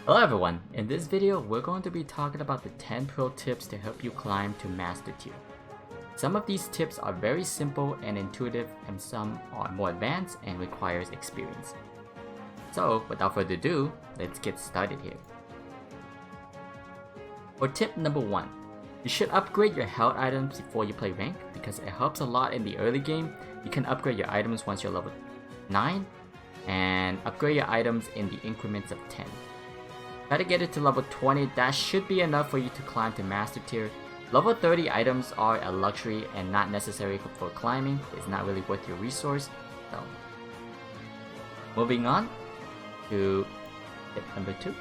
Hello everyone, in this video we're going to be talking about the 10 pro tips to help you climb to master tier. Some of these tips are very simple and intuitive, and some are more advanced and requires experience. So without further ado, let's get started here. For tip number 1, you should upgrade your health items before you play rank because it helps a lot in the early game. You can upgrade your items once you're level 9 and upgrade your items in the increments of 10. Try to get it to level 20, that should be enough for you to climb to master tier. Level 30 items are a luxury and not necessary for climbing, it's not really worth your resource. So, moving on to tip number 2.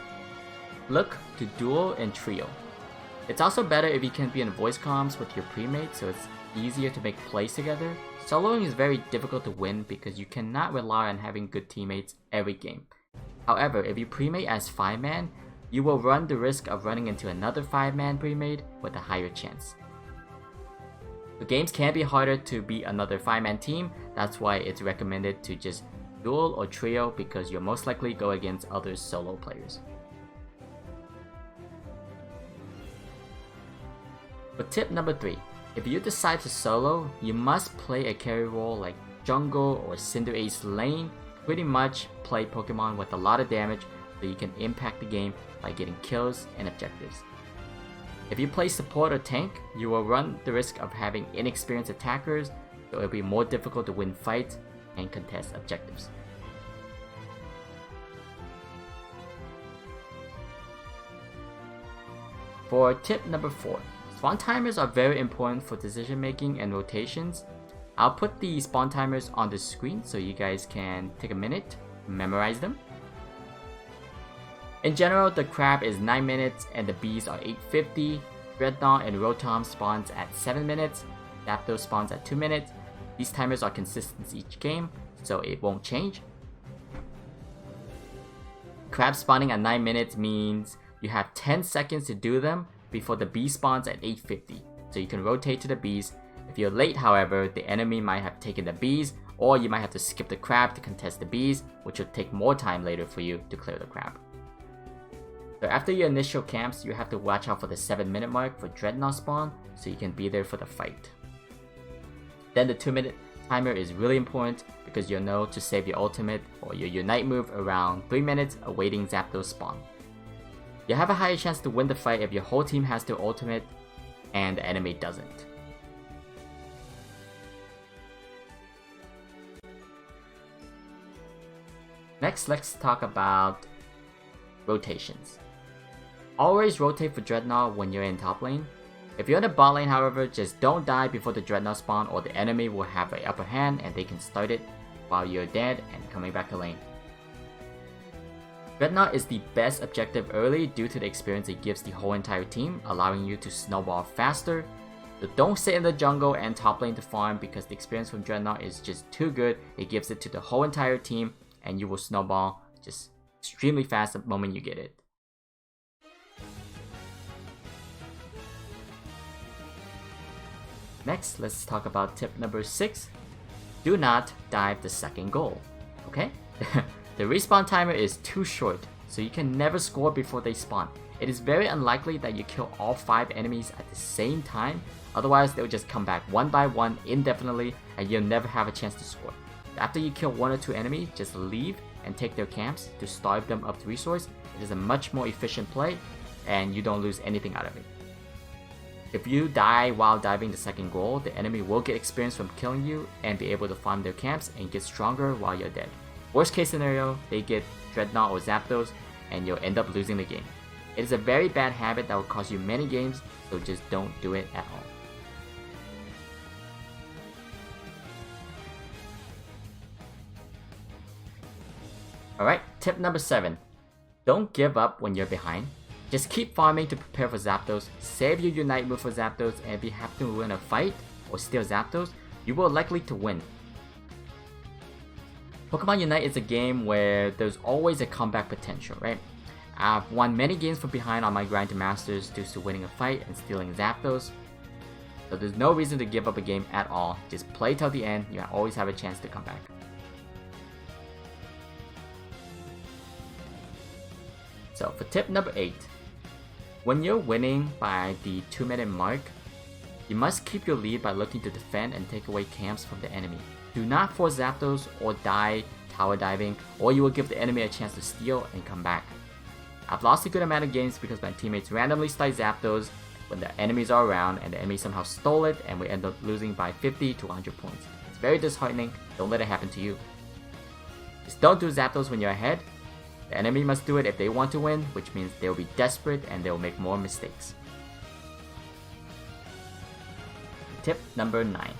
Look to duo and trio. It's also better if you can be in voice comms with your premate, so it's easier to make plays together. Soloing is very difficult to win because you cannot rely on having good teammates every game. However, if you premate as 5-man, you will run the risk of running into another 5-man premate with a higher chance. The games can be harder to beat another 5-man team, that's why it's recommended to just duel or trio because you'll most likely go against other solo players. For tip number 3, if you decide to solo, you must play a carry role like jungle or Cinderace lane. Pretty much play Pokemon with a lot of damage so you can impact the game by getting kills and objectives. If you play support or tank, you will run the risk of having inexperienced attackers, so it will be more difficult to win fights and contest objectives. For tip number 4, spawn timers are very important for decision making and rotations. I'll put the spawn timers on the screen so you guys can take a minute to memorize them. In general, the crab is 9 minutes and the bees are 850. Dreadnought and Rotom spawns at 7 minutes. Zapdos spawns at 2 minutes. These timers are consistent each game, so it won't change. Crab spawning at 9 minutes means you have 10 seconds to do them before the bee spawns at 850, so you can rotate to the bees. If you're late, however, the enemy might have taken the bees, or you might have to skip the crab to contest the bees, which will take more time later for you to clear the crab. So after your initial camps, you have to watch out for the 7-minute mark for Dreadnought spawn, so you can be there for the fight. Then the 2-minute timer is really important because you'll know to save your ultimate or your Unite move around 3 minutes awaiting Zapdos spawn. You have a higher chance to win the fight if your whole team has their ultimate and the enemy doesn't. Next, let's talk about rotations. Always rotate for Dreadnought when you're in top lane. If you're in the bot lane, however, just don't die before the Dreadnought spawn or the enemy will have an upper hand and they can start it while you're dead and coming back to lane. Dreadnought is the best objective early due to the experience it gives the whole entire team, allowing you to snowball faster. So don't sit in the jungle and top lane to farm because the experience from Dreadnought is just too good. It gives it to the whole entire team and you will snowball just extremely fast the moment you get it. Next, let's talk about tip number 6. Do not dive the second goal, okay? The respawn timer is too short, so you can never score before they spawn. It is very unlikely that you kill all 5 enemies at the same time, otherwise they'll just come back one by one indefinitely and you'll never have a chance to score. After you kill 1 or 2 enemies, just leave and take their camps to starve them of the resource. It is a much more efficient play and you don't lose anything out of it. If you die while diving the second goal, the enemy will get experience from killing you and be able to farm their camps and get stronger while you're dead. Worst case scenario, they get Dreadnought or Zapdos and you'll end up losing the game. It is a very bad habit that will cost you many games, so just don't do it at all. Alright, tip number 7. Don't give up when you're behind. Just keep farming to prepare for Zapdos, save your Unite move for Zapdos, and if you have to win a fight or steal Zapdos, you will likely to win. Pokemon Unite is a game where there's always a comeback potential, right? I've won many games from behind on my grind to Masters due to winning a fight and stealing Zapdos. So there's no reason to give up a game at all, just play till the end, you always have a chance to come back. So for tip number 8, when you're winning by the 2-minute mark, you must keep your lead by looking to defend and take away camps from the enemy. Do not force Zapdos or die tower diving, or you will give the enemy a chance to steal and come back. I've lost a good amount of games because my teammates randomly slide Zapdos when the enemies are around and the enemy somehow stole it and we end up losing by 50 to 100 points. It's very disheartening, don't let it happen to you. Just don't do Zapdos when you're ahead. The enemy must do it if they want to win, which means they will be desperate and they will make more mistakes. Tip number 9.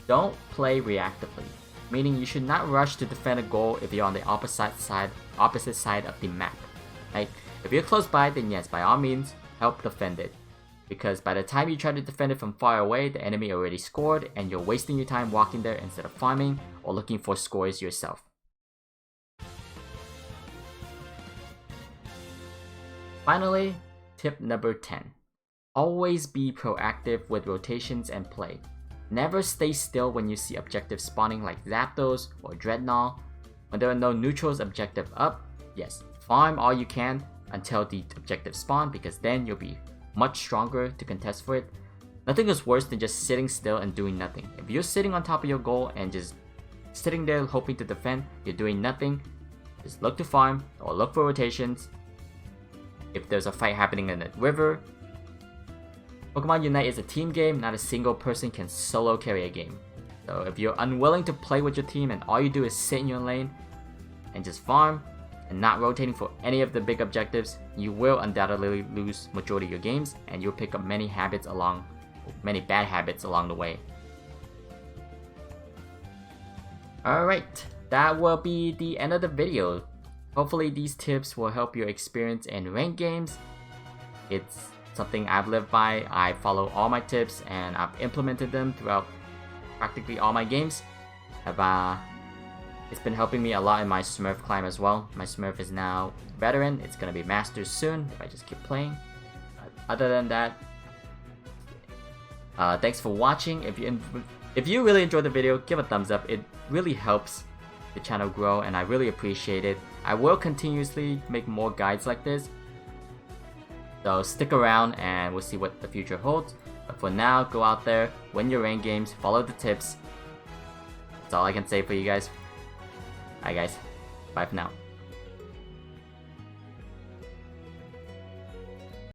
Don't play reactively, meaning you should not rush to defend a goal if you're on the opposite side of the map. Right? If you're close by, then yes, by all means, help defend it. Because by the time you try to defend it from far away, the enemy already scored and you're wasting your time walking there instead of farming or looking for scores yourself. Finally, tip number 10. Always be proactive with rotations and play. Never stay still when you see objectives spawning like Zapdos or Dreadnought. When there are no neutrals objective up, yes, farm all you can until the objective spawn, because then you'll be much stronger to contest for it. Nothing is worse than just sitting still and doing nothing. If you're sitting on top of your goal and just sitting there hoping to defend, you're doing nothing. Just look to farm or look for rotations. If there's a fight happening in the river, Pokemon Unite is a team game, not a single person can solo carry a game. So if you're unwilling to play with your team and all you do is sit in your lane and just farm and not rotating for any of the big objectives, you will undoubtedly lose majority of your games and you'll pick up many bad habits along the way. Alright, that will be the end of the video. Hopefully these tips will help your experience in ranked games. It's something I've lived by. I follow all my tips and I've implemented them throughout practically all my games. It's been helping me a lot in my Smurf climb as well. My Smurf is now veteran. It's gonna be Masters soon if I just keep playing. Other than that, thanks for watching. If you really enjoyed the video, give a thumbs up. It really helps the channel grow and I really appreciate it. I will continuously make more guides like this. So stick around and we'll see what the future holds. But for now, go out there, win your ranked games, follow the tips. That's all I can say for you guys. Alright guys, bye for now.